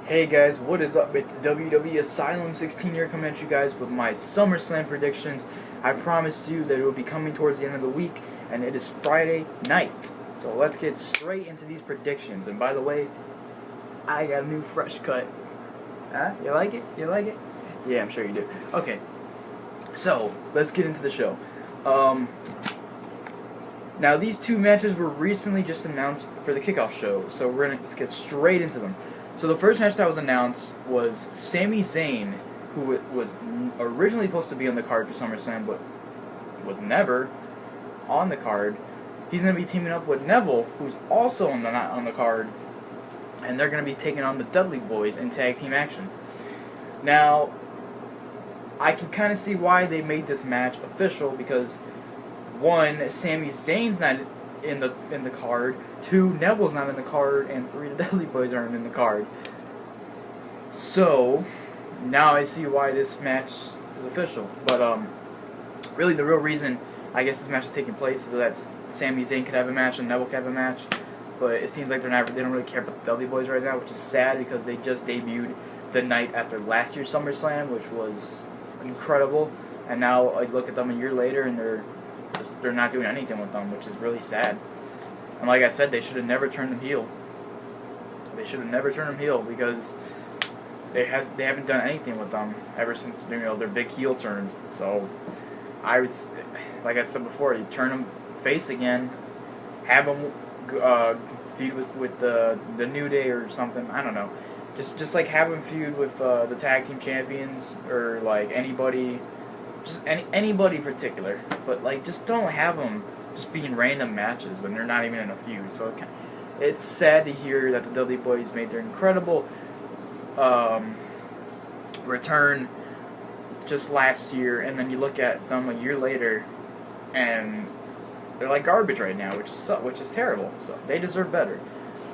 Hey guys, what is up? It's WWE Asylum 16 here coming at you guys with my SummerSlam predictions. I promised you that it will be coming towards the end of the week, and it is Friday night. So let's get straight into these predictions. And by the way, I got a new fresh cut. Huh? You like it? You like it? Yeah, I'm sure you do. Okay, so let's get into the show. Now these two matches were recently just announced for the kickoff show, so let's get straight into them. So the first match that was announced was Sami Zayn, who was originally supposed to be on the card for SummerSlam, but was never on the card. He's going to be teaming up with Neville, who's also not on the card, and they're going to be taking on the Dudley Boyz in tag team action. Now, I can kind of see why they made this match official, because one, Sami Zayn's not in the card, two, Neville's not in the card, and three, the Dudley Boyz aren't in the card. So now I see why this match is official. But really the real reason I guess this match is taking place is that Sami Zayn could have a match and Neville could have a match. But it seems like they don't really care about the Dudley Boyz right now, which is sad because they just debuted the night after last year's SummerSlam, which was incredible. And now I look at them a year later and they're not doing anything with them, which is really sad. And like I said, they should have never turned them heel. They should have never turned them heel because they haven't done anything with them ever since their big heel turn. So I would, like I said before, you turn them face again, have them feud with the New Day or something. I don't know. Just like have them feud with the tag team champions or like anybody. Just anybody in particular, but like just don't have them just being random matches when they're not even in a feud. So it's sad to hear that the Dudley Boyz made their incredible return just last year, and then you look at them a year later, and they're like garbage right now, which is terrible. So they deserve better.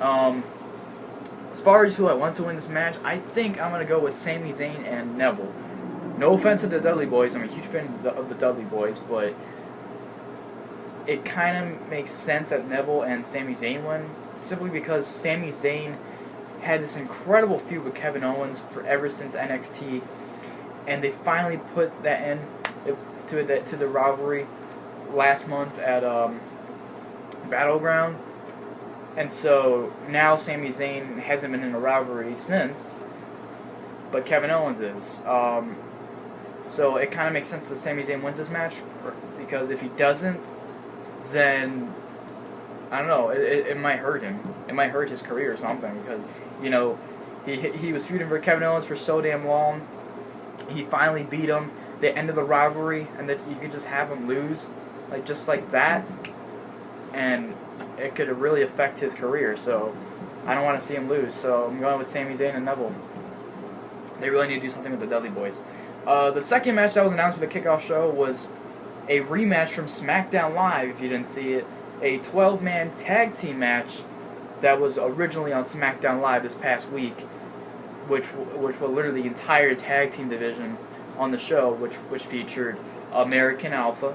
As far as who I want to win this match, I think I'm gonna go with Sami Zayn and Neville. No offense to the Dudley Boyz, I'm a huge fan of the Dudley Boyz, but it kind of makes sense that Neville and Sami Zayn win, simply because Sami Zayn had this incredible feud with Kevin Owens ever since NXT, and they finally put that in to the rivalry last month at Battleground, and so now Sami Zayn hasn't been in a rivalry since, but Kevin Owens is. So it kind of makes sense that Sami Zayn wins this match, because if he doesn't, then I don't know. It might hurt him. It might hurt his career or something, because he was feuding for Kevin Owens for so damn long. He finally beat him. They ended the rivalry, and that you could just have him lose, just like that, and it could really affect his career. So I don't want to see him lose. So I'm going with Sami Zayn and Neville. They really need to do something with the Dudley Boyz. The second match that was announced for the kickoff show was a rematch from SmackdownLIVE, if you didn't see it. A 12-man tag team match that was originally on SmackdownLIVE this past week, which was literally the entire tag team division on the show, which featured American Alpha.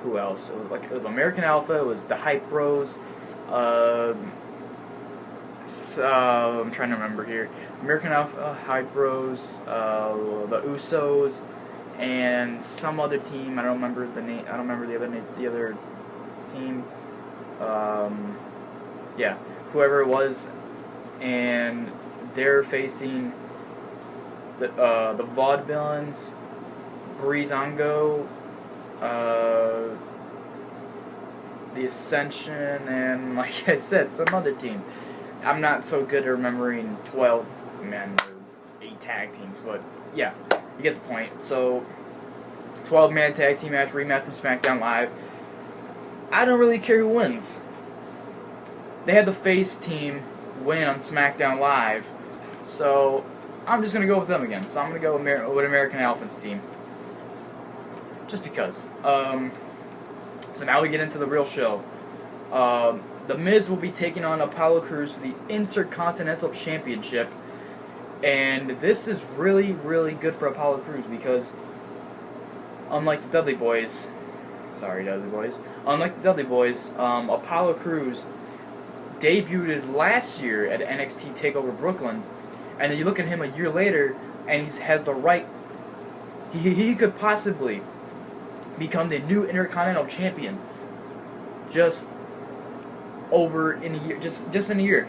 Who else? It was American Alpha, it was the Hype Bros, I'm trying to remember here. American Alpha, Hype Bros, the Usos, and some other team. I don't remember the name. I don't remember the other team. Yeah, whoever it was, and they're facing the Vaudevillains, Breezango, the Ascension, and like I said, some other team. I'm not so good at remembering 12 men or 8 tag teams, but yeah, you get the point. So, 12-man tag team match, rematch from SmackdownLIVE. I don't really care who wins. They had the face team win on SmackdownLIVE, so I'm just going to go with them again. So I'm going to go with American Alpha's team. Just because. So now we get into the real show. The Miz will be taking on Apollo Crews for the Intercontinental Championship, and this is really, really good for Apollo Crews because, unlike the Dudley Boyz, unlike the Dudley Boyz, Apollo Crews debuted last year at NXT TakeOver Brooklyn, and then you look at him a year later, and he has the right. He could possibly become the new Intercontinental Champion. Just over in a year, just in a year.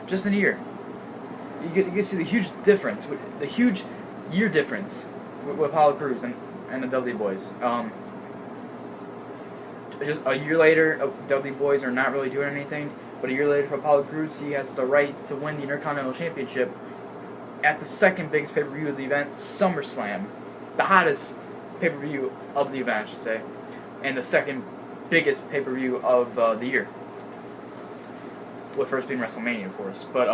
You can see the huge difference, the huge year difference with Apollo Crews and the Dudley Boyz. Just a year later, Dudley Boyz are not really doing anything. But a year later, for Apollo Crews, he has the right to win the Intercontinental Championship at the second biggest pay-per-view of the event, SummerSlam, the hottest pay-per-view of the event, I should say, and the second biggest pay-per-view of the year. With first being WrestleMania, of course. But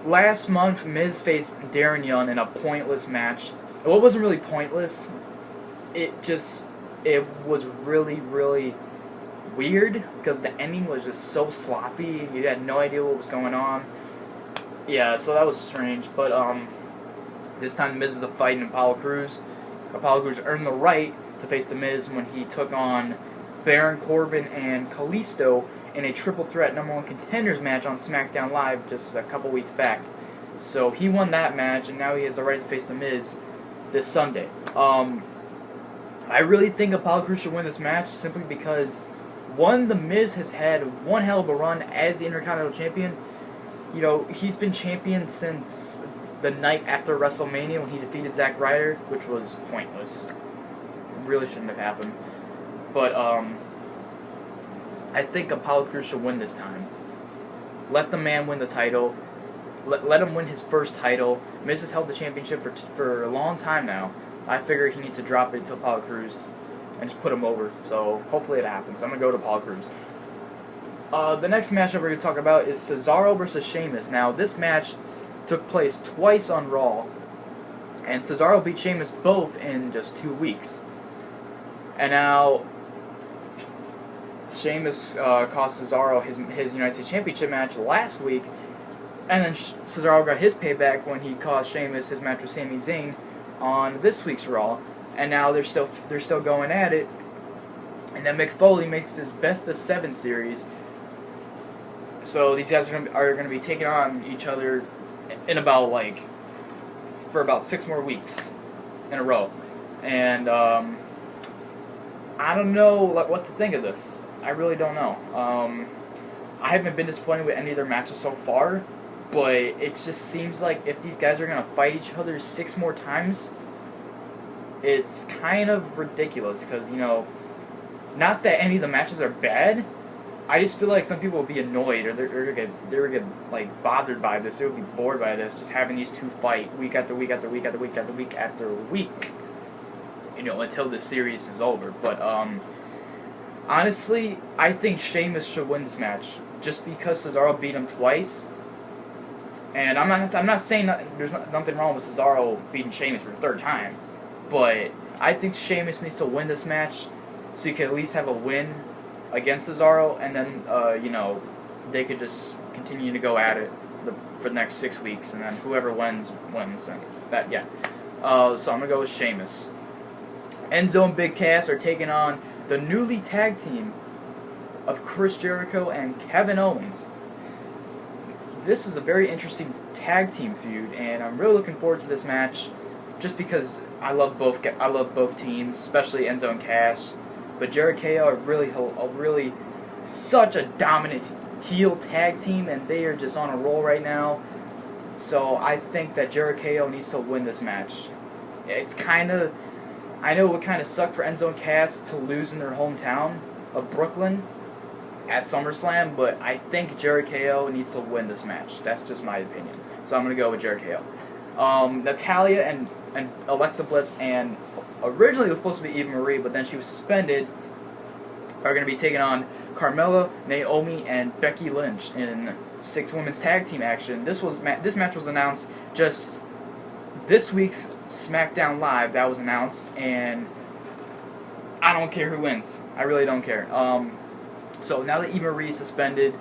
last month, Miz faced Darren Young in a pointless match. Well, it wasn't really pointless. It was really, really weird because the ending was just so sloppy and you had no idea what was going on. Yeah, so that was strange. But this time the Miz is fighting Apollo Crews. Apollo Crews earned the right to face the Miz when he took on Baron Corbin and Kalisto in a triple threat #1 contenders match on SmackDown Live just a couple weeks back. So he won that match, and now he has the right to face the Miz this Sunday. I really think Apollo Crews should win this match simply because, one, the Miz has had one hell of a run as the Intercontinental Champion. You know, he's been champion since the night after WrestleMania when he defeated Zack Ryder, which was pointless. It really shouldn't have happened. But I think Apollo Crews should win this time. Let the man win the title. Let him win his first title. Miz has held the championship for a long time now. I figure he needs to drop it to Apollo Crews and just put him over. So hopefully it happens. I'm going to go to Apollo Crews. The next matchup we're going to talk about is Cesaro versus Sheamus. Now, this match took place twice on Raw, and Cesaro beat Sheamus both in just 2 weeks. And now, Sheamus cost Cesaro his United States Championship match last week, and then Cesaro got his payback when he cost Sheamus his match with Sami Zayn on this week's Raw. And now they're still going at it. And then Mick Foley makes this best of 7 series. So these guys are gonna be taking on each other in for about 6 more weeks in a row. And I don't know what to think of this. I really don't know. I haven't been disappointed with any of their matches so far, but it just seems like if these guys are gonna fight each other 6 more times, it's kind of ridiculous. Because, you know, not that any of the matches are bad, I just feel like some people would be annoyed or they're gonna get like bothered by this. They would be bored by this, just having these two fight week after week after week after week after week after week. You know, until the series is over. But honestly, I think Sheamus should win this match just because Cesaro beat him twice. And I'm not saying there's nothing wrong with Cesaro beating Sheamus for the 3rd time, but I think Sheamus needs to win this match so you can at least have a win against Cesaro, and then you know, they could just continue to go at it for the next 6 weeks, and then whoever wins. And that, yeah. So I'm gonna go with Sheamus. Enzo and Big Cass are taking on the newly tag team of Chris JeriKO and Kevin Owens. This is a very interesting tag team feud, and I'm really looking forward to this match, just because I love both teams, especially Enzo and Cass. But JeriKO are really such a dominant heel tag team, and they are just on a roll right now. So I think that JeriKO needs to win this match. I know it would kind of suck for Enzo and Cass to lose in their hometown of Brooklyn at SummerSlam, but I think JeriKO needs to win this match. That's just my opinion. So I'm going to go with JeriKO. Natalya and Alexa Bliss, and originally it was supposed to be Eva Marie, but then she was suspended, are going to be taking on Carmella, Naomi, and Becky Lynch in 6 women's tag team action. This match was announced just this week's SmackDown Live. That was announced, and I don't care who wins. I really don't care. So now that Eva Marie is suspended,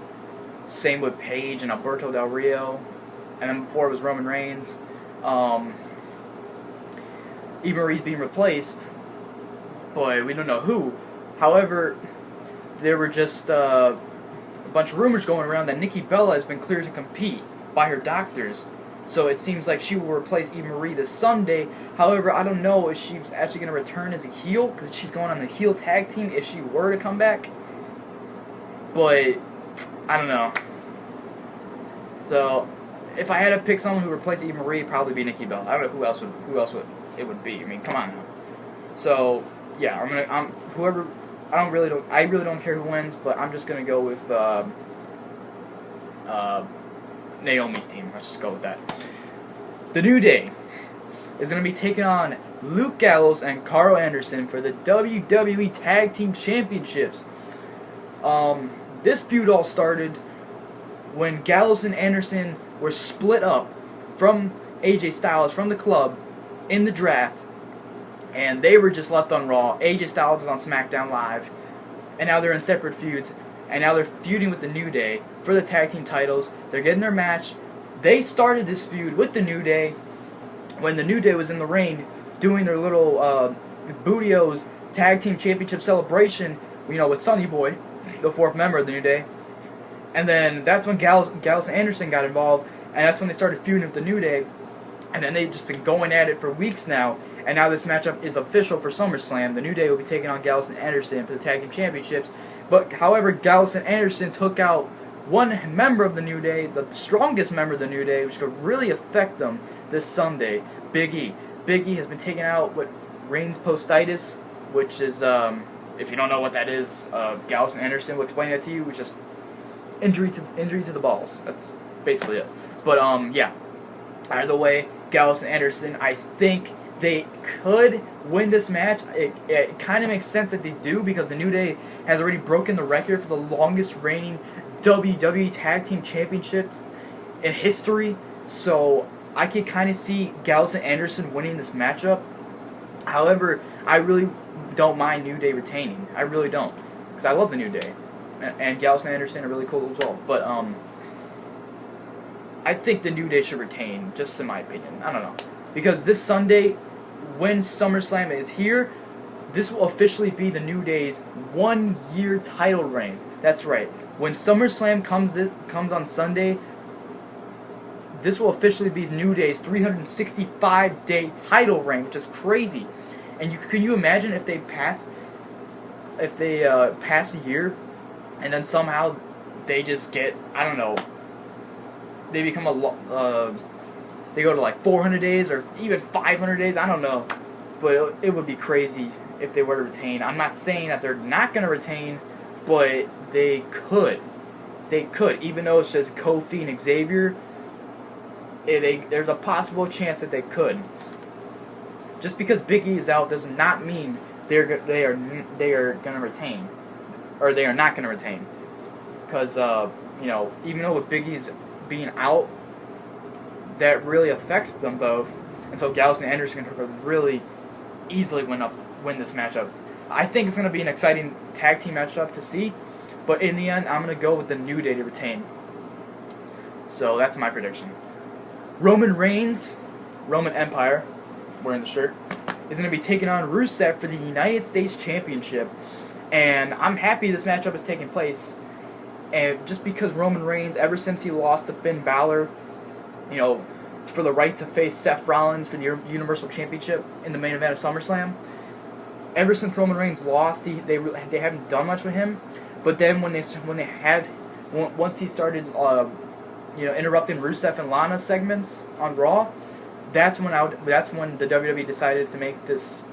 same with Paige and Alberto Del Rio, and then before it was Roman Reigns. Eva Marie's being replaced, but we don't know who. However, there were just a bunch of rumors going around that Nikki Bella has been cleared to compete by her doctors. So it seems like she will replace Eva Marie this Sunday. However, I don't know if she's actually going to return as a heel, because she's going on the heel tag team if she were to come back. But, I don't know. So, if I had to pick someone who replaced Eva Marie, it'd probably be Nikki Bella. I don't know who else would it would be. I mean, come on now. So, yeah, I really don't care who wins, but I'm just gonna go with Naomi's team. Let's just go with that. The New Day is going to be taking on Luke Gallows and Carl Anderson for the WWE Tag Team Championships. This feud all started when Gallows and Anderson were split up from AJ Styles from the club in the draft, and they were just left on Raw. AJ Styles is on SmackDown Live, and now they're in separate feuds. And now they're feuding with the New Day for the tag team titles. They're getting their match. They started this feud with the New Day when the New Day was in the ring doing their little Booty-O's tag team championship celebration, with Sonny Boy, the fourth member of the New Day. And then that's when Gallows and Anderson got involved, and that's when they started feuding with the New Day. And then they've just been going at it for weeks now. And now this matchup is official for SummerSlam. The New Day will be taking on Gallows and Anderson for the tag team championships. But, however, Gallows and Anderson took out one member of the New Day, the strongest member of the New Day, which could really affect them this Sunday, Big E. Big E has been taken out with Reigns postitis, which is, if you don't know what that is, Gallows and Anderson will explain that to you, which is injury to the balls. That's basically it. But, yeah. Either way, Gallows and Anderson, I think they could win this match. It kind of makes sense that they do, because the New Day has already broken the record for the longest reigning WWE Tag Team Championships in history. So I could kind of see Gallows and Anderson winning this matchup. However, I really don't mind New Day retaining. I really don't, because I love the New Day, and Gallows and Anderson are really cool as well. But I think the New Day should retain, just in my opinion. I don't know, because this Sunday, when SummerSlam is here, this will officially be the New Day's 1-year title reign. That's right. When SummerSlam comes on Sunday, this will officially be New Day's 365-day title reign, which is crazy. And can you imagine if they pass a year, and then somehow they just get, I don't know, they become they go to like 400 days or even 500 days, I don't know. But it would be crazy if they were to retain. I'm not saying that they're not going to retain, but they could. They could. Even though it's just Kofi and Xavier, there's a possible chance that they could. Just because Big E is out does not mean they are going to retain. Or they are not going to retain. Because, even though with Big E's being out, that really affects them both, and so Gallows and Anderson can really easily win this matchup. I think it's going to be an exciting tag team matchup to see, but in the end, I'm going to go with the New Day to retain. So that's my prediction. Roman Reigns, Roman Empire, wearing the shirt, is going to be taking on Rusev for the United States Championship, and I'm happy this matchup is taking place. And just because Roman Reigns, ever since he lost to Finn Balor, for the right to face Seth Rollins for the Universal Championship in the main event of SummerSlam. Ever since Roman Reigns lost, they haven't done much with him. But then once he started, interrupting Rusev and Lana segments on Raw, that's when the WWE decided to make this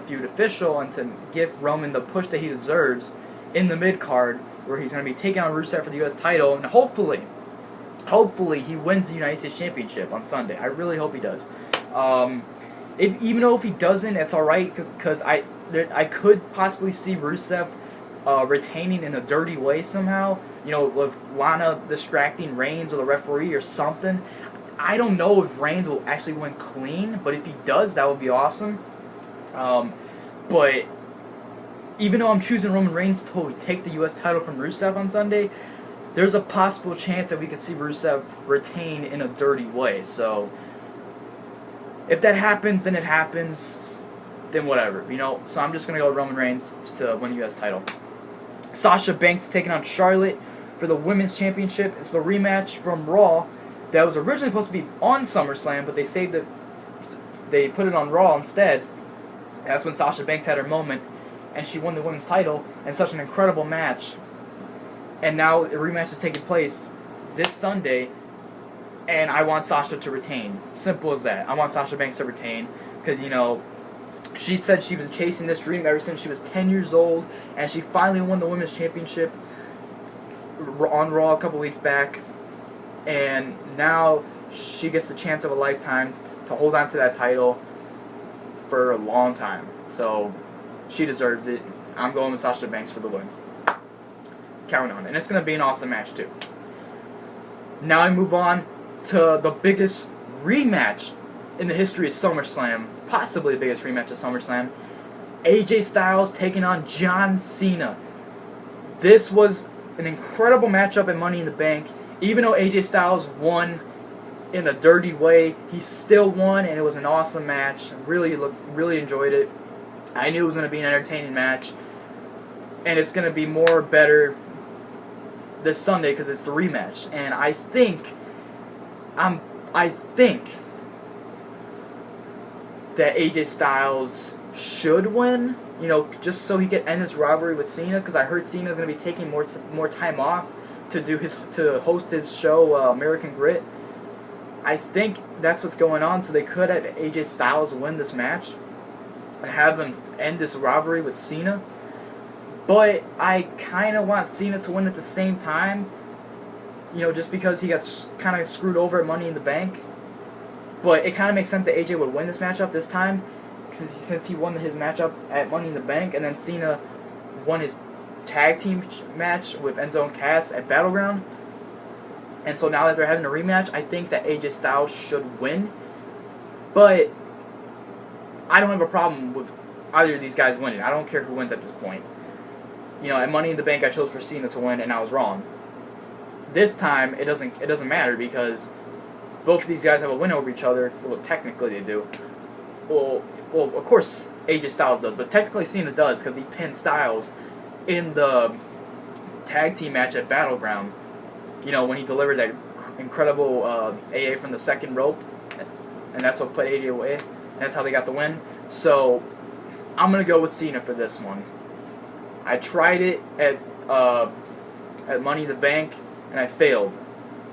feud official and to give Roman the push that he deserves in the mid card, where he's going to be taking on Rusev for the U.S. title, and hopefully he wins the United States Championship on Sunday. I really hope he does. Even though if he doesn't, it's alright, because I could possibly see Rusev retaining in a dirty way somehow, with Lana distracting Reigns or the referee or something. I don't know if Reigns will actually win clean, but if he does, that would be awesome. But even though I'm choosing Roman Reigns to take the U.S. title from Rusev on Sunday, there's a possible chance that we could see Rusev retain in a dirty way. So if that happens, then it happens. Then whatever, So I'm just going to go with Roman Reigns to win the U.S. title. Sasha Banks taking on Charlotte for the Women's Championship. It's the rematch from Raw that was originally supposed to be on SummerSlam, but they saved it. They put it on Raw instead. That's when Sasha Banks had her moment, and she won the women's title in such an incredible match. And now the rematch is taking place this Sunday, and I want Sasha to retain. Simple as that. I want Sasha Banks to retain because, you know, she said she was chasing this dream ever since she was 10 years old, and she finally won the Women's Championship on Raw a couple weeks back, and now she gets the chance of a lifetime to hold on to that title for a long time. So she deserves it. I'm going with Sasha Banks for the win. Count on it. And it's going to be an awesome match too. Now I move on to the biggest rematch in the history of SummerSlam. Possibly the biggest rematch of SummerSlam. AJ Styles taking on John Cena. This was an incredible matchup at Money in the Bank. Even though AJ Styles won in a dirty way, he still won, and it was an awesome match. Really enjoyed it. I knew it was going to be an entertaining match, and it's going to be better this Sunday because it's the rematch. And I think that AJ Styles should win, you know, just so he can end his rivalry with Cena, because I heard Cena's going to be taking more time off to host his show American Grit. I think that's what's going on, so they could have AJ Styles win this match and have him end this rivalry with Cena. But I kind of want Cena to win at the same time, you know, just because he got kind of screwed over at Money in the Bank. But it kind of makes sense that AJ would win this matchup this time, since he won his matchup at Money in the Bank, and then Cena won his tag team match with Enzo and Cass at Battleground. And so now that they're having a rematch, I think that AJ Styles should win. But I don't have a problem with either of these guys winning. I don't care who wins at this point. You know, at Money in the Bank, I chose for Cena to win, and I was wrong. This time, it doesn't matter because both of these guys have a win over each other. Well, technically they do. Well, of course AJ Styles does, but technically Cena does because he pinned Styles in the tag team match at Battleground. You know, when he delivered that incredible AA from the second rope, and that's what put AJ away. And that's how they got the win. So I'm gonna go with Cena for this one. I tried it at Money in the Bank, and I failed.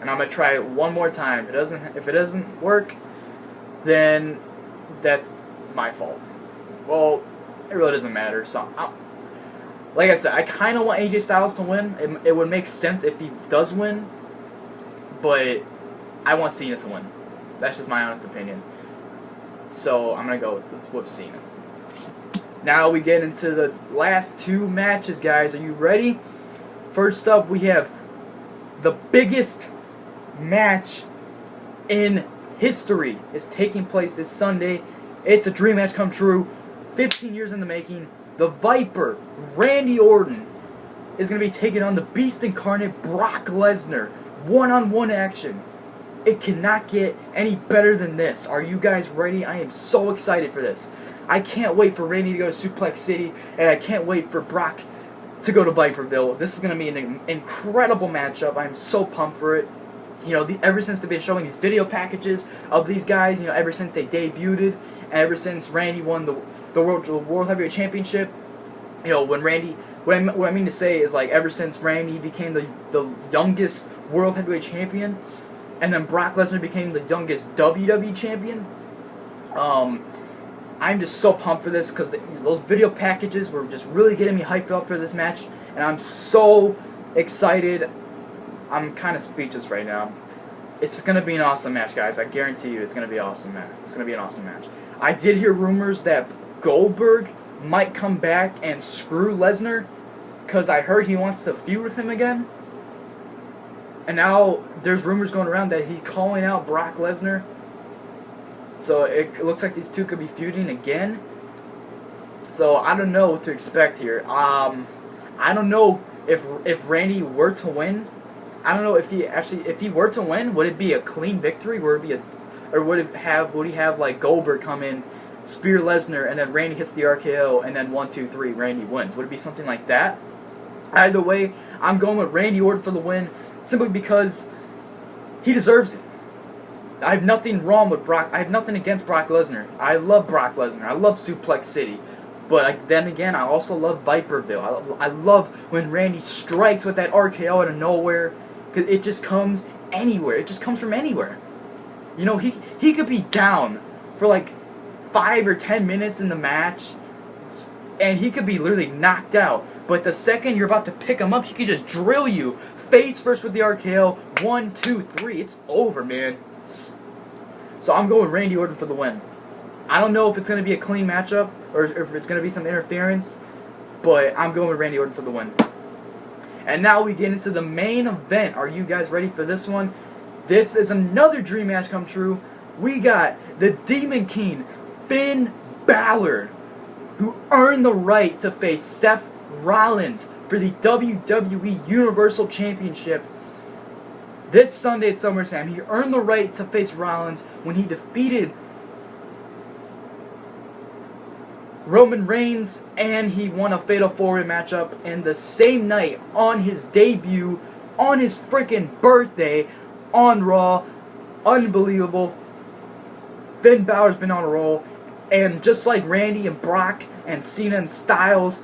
And I'm gonna try it one more time. If it doesn't work, then that's my fault. Well, it really doesn't matter. So, like I said, I kind of want AJ Styles to win. It would make sense if he does win, but I want Cena to win. That's just my honest opinion. So I'm gonna go with Cena. Now we get into the last two matches, guys. Are you ready? First up, we have the biggest match in history is taking place this Sunday. It's a dream match come true. 15 years in the making. The Viper, Randy Orton, is going to be taking on the Beast Incarnate, Brock Lesnar. One-on-one action. It cannot get any better than this. Are you guys ready? I am so excited for this. I can't wait for Randy to go to Suplex City, and I can't wait for Brock to go to Viperville. This is going to be an incredible matchup. I'm so pumped for it. You know, ever since they've been showing these video packages of these guys, you know, ever since they debuted, and ever since Randy won the World Heavyweight Championship, you know, when Randy, what I mean to say is, like, ever since Randy became the youngest World Heavyweight Champion, and then Brock Lesnar became the youngest WWE Champion, I'm just so pumped for this because those video packages were just really getting me hyped up for this match, and I'm so excited. I'm kind of speechless right now. It's going to be an awesome match, guys. I guarantee you it's going to be an awesome match. It's going to be an awesome match. I did hear rumors that Goldberg might come back and screw Lesnar because I heard he wants to feud with him again. And now there's rumors going around that he's calling out Brock Lesnar. So it looks like these two could be feuding again. So I don't know what to expect here. I don't know if Randy were to win. I don't know if he were to win, would it be a clean victory? Would he have like Goldberg come in, spear Lesnar, and then Randy hits the RKO, and then 1, 2, 3, Randy wins? Would it be something like that? Either way, I'm going with Randy Orton for the win, simply because he deserves it. I have nothing wrong with Brock. I have nothing against Brock Lesnar. I love Brock Lesnar. I love Suplex City. But then again, I also love Viperville. I love when Randy strikes with that RKO out of nowhere. Cause it just comes anywhere. It just comes from anywhere. You know, he could be down for like 5 or 10 minutes in the match, and he could be literally knocked out. But the second you're about to pick him up, he could just drill you face first with the RKO. 1, 2, 3. It's over, man. So I'm going with Randy Orton for the win. I don't know if it's going to be a clean matchup or if it's going to be some interference, but I'm going with Randy Orton for the win. And now we get into the main event. Are you guys ready for this one? This is another dream match come true. We got the Demon King, Finn Balor, who earned the right to face Seth Rollins for the WWE Universal Championship this Sunday at SummerSlam. He earned the right to face Rollins when he defeated Roman Reigns, and he won a Fatal 4-Way matchup in the same night on his debut, on his freaking birthday, on Raw. Unbelievable. Finn Balor's been on a roll, and just like Randy and Brock and Cena and Styles,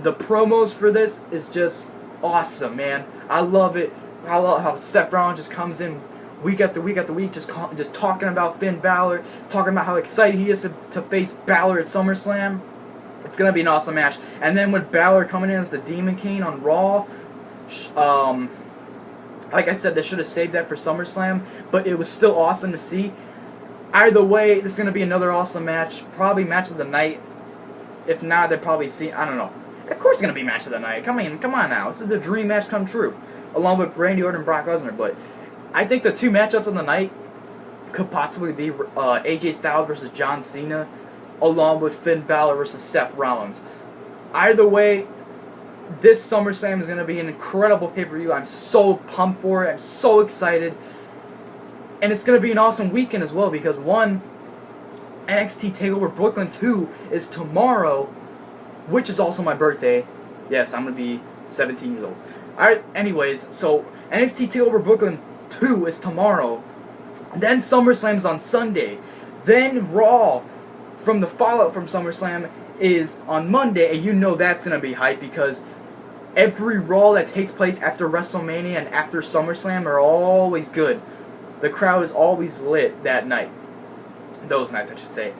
the promos for this is just awesome, man. I love it. I love how Seth Rollins just comes in week after week after week, just talking about Finn Balor, talking about how excited he is to face Balor at SummerSlam. It's going to be an awesome match. And then with Balor coming in as the Demon King on Raw, like I said, they should have saved that for SummerSlam, but it was still awesome to see. Either way, this is going to be another awesome match. Probably match of the night. If not, they'll probably see, I don't know. Of course it's going to be match of the night. Come on now. This is the dream match come true, along with Randy Orton and Brock Lesnar. But I think the two matchups of the night could possibly be AJ Styles versus John Cena, along with Finn Balor versus Seth Rollins. Either way, this SummerSlam is going to be an incredible pay-per-view. I'm so pumped for it. I'm so excited. And it's going to be an awesome weekend as well, because one, NXT TakeOver Brooklyn 2 is tomorrow, which is also my birthday. Yes, I'm going to be 17 years old. Alright, anyways, so NXT TakeOver Brooklyn 2 is tomorrow. Then SummerSlam's on Sunday. Then Raw, from the fallout from SummerSlam, is on Monday, and you know that's going to be hype, because every Raw that takes place after WrestleMania and after SummerSlam are always good. The crowd is always lit that night. Those nights, I should say.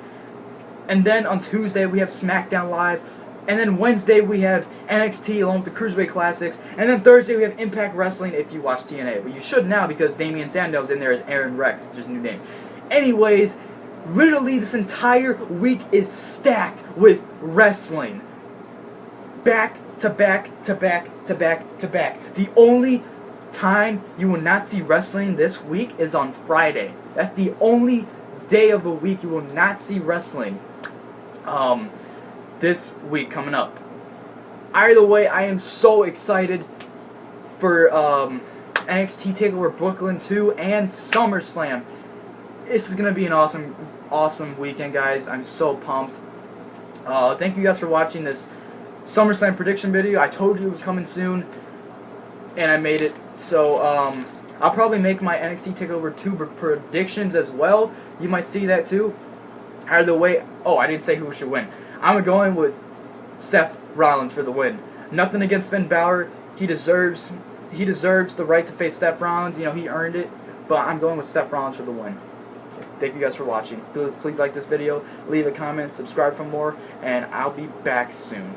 And then on Tuesday, we have SmackDown Live. And then Wednesday, we have NXT along with the Cruiserweight Classics. And then Thursday, we have Impact Wrestling if you watch TNA. But you should now, because Damian Sandow's in there as Aaron Rex. It's his new name. Anyways, literally this entire week is stacked with wrestling. Back to back to back to back to back. The only time you will not see wrestling this week is on Friday. That's the only day of the week you will not see wrestling this week coming up. Either way, I am so excited for NXT TakeOver Brooklyn 2 and SummerSlam. This is going to be an awesome weekend, guys. I'm so pumped. Thank you guys for watching this SummerSlam prediction video. I told you it was coming soon, and I made it. So, I'll probably make my NXT TakeOver 2 predictions as well. You might see that too. Either way, oh, I didn't say who should win. I'm going with Seth Rollins for the win. Nothing against Finn Balor. He deserves the right to face Seth Rollins. You know, he earned it. But I'm going with Seth Rollins for the win. Thank you guys for watching. Please like this video, leave a comment, subscribe for more, and I'll be back soon.